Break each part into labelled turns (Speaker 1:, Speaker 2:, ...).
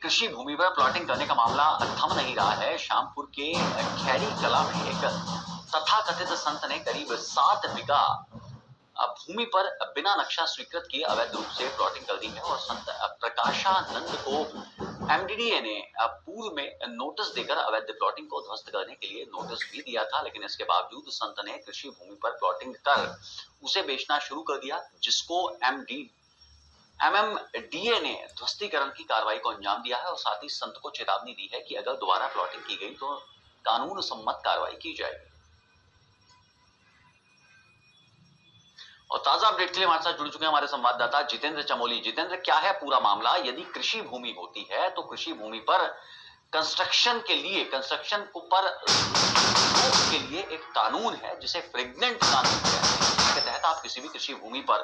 Speaker 1: कृषि भूमि पर प्लॉटिंग करने का मामला थम नहीं रहा है। शामपुर के खैरी कला में एक तथाकथित संत ने करीब 7 बीघा भूमि पर बिना नक्शा स्वीकृत किए अवैध रूप से प्लॉटिंग कर दी है और संत प्रकाशानंद को एमडीडीए ने पूर्व में नोटिस देकर अवैध प्लॉटिंग को ध्वस्त करने के लिए नोटिस भी दिया था, लेकिन इसके बावजूद संत ने कृषि भूमि पर प्लॉटिंग कर उसे बेचना शुरू कर दिया, जिसको एमएमडीए ने ध्वस्तीकरण की कार्रवाई को अंजाम दिया है और साथ ही संत को चेतावनी दी है कि अगर दोबारा प्लॉटिंग की गई तो कानून सम्मत कार्रवाई की जाएगी। और ताजा अपडेट के लिए हमारे साथ जुड़ चुके हैं हमारे संवाददाता जितेंद्र चमोली। जितेंद्र, क्या है पूरा मामला? यदि कृषि भूमि होती है तो कृषि भूमि पर कंस्ट्रक्शन के लिए एक कानून है जिसे प्रेग्नेंट कानून कहते हैं, जिसके तहत आप किसी भी कृषि भूमि पर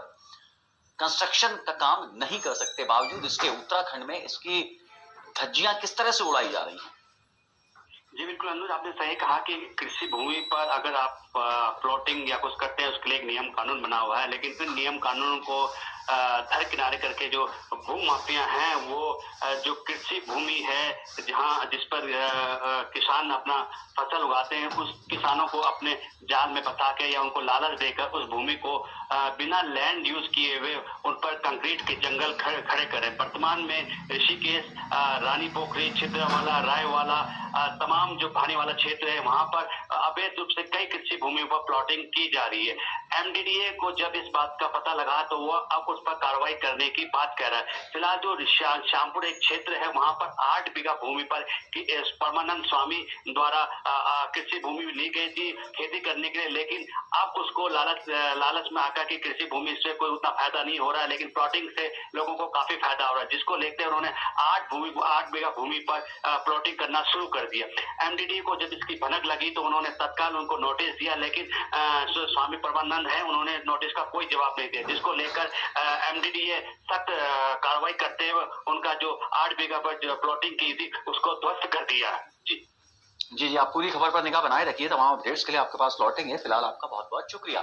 Speaker 1: कंस्ट्रक्शन का काम नहीं कर सकते। बावजूद इसके उत्तराखंड में इसकी धज्जियां किस तरह से उड़ाई जा रही हैं?
Speaker 2: जी बिल्कुल अनुज, आपने सही कहा कि कृषि भूमि पर अगर आप प्लॉटिंग या कुछ करते हैं उसके लिए एक नियम कानून बना हुआ है, लेकिन फिर नियम कानून को धर किनारे करके जो भूमाफिया हैं वो जो कृषि भूमि है जिस पर किसान अपना फसल उगाते हैं उस किसानों को अपने जाल में फंसा के या उनको लालच देकर उस भूमि को बिना लैंड यूज किए हुए उन पर कंक्रीट के जंगल खड़े करें। वर्तमान में ऋषिकेश, रानी पोखरी, छिंदवाड़ा, रायवाला, तमाम जो पानी वाला क्षेत्र है वहां पर अवैध रूप से कई कृषि भूमि पर प्लॉटिंग की जा रही है। एमडीडीए को जब इस बात का पता लगा तो वो अब उस पर कार्रवाई करने की बात कह रहा है। फिलहाल जो श्यामपुर एक क्षेत्र है वहां पर 8 बीघा भूमि पर परमानंद स्वामी द्वारा कृषि भूमि ली गई थी खेती करने के लिए, लेकिन अब उसको लालच में आकर कि कृषि भूमि से कोई उतना फायदा नहीं हो रहा है, लेकिन प्लॉटिंग से लोगों को काफी फायदा हो रहा है, जिसको लेकर उन्होंने 8 बीघा भूमि पर प्लॉटिंग करना शुरू कर दिया। एमडीडी को जब इसकी भनक लगी तो उन्होंने तत्काल उनको नोटिस दिया, लेकिन स्वामी परमानंद है उन्होंने नोटिस का कोई जवाब नहीं दिया, जिसको लेकर एमडीडीए सख्त कार्रवाई करते हुए उनका जो 8 बीघा पर जो प्लॉटिंग की थी उसको ध्वस्त कर दिया।
Speaker 1: जी, आप पूरी खबर पर निगाह बनाए रखिए। तमाम अपडेट्स के लिए आपके पास लौटेंगे। फिलहाल आपका बहुत बहुत शुक्रिया।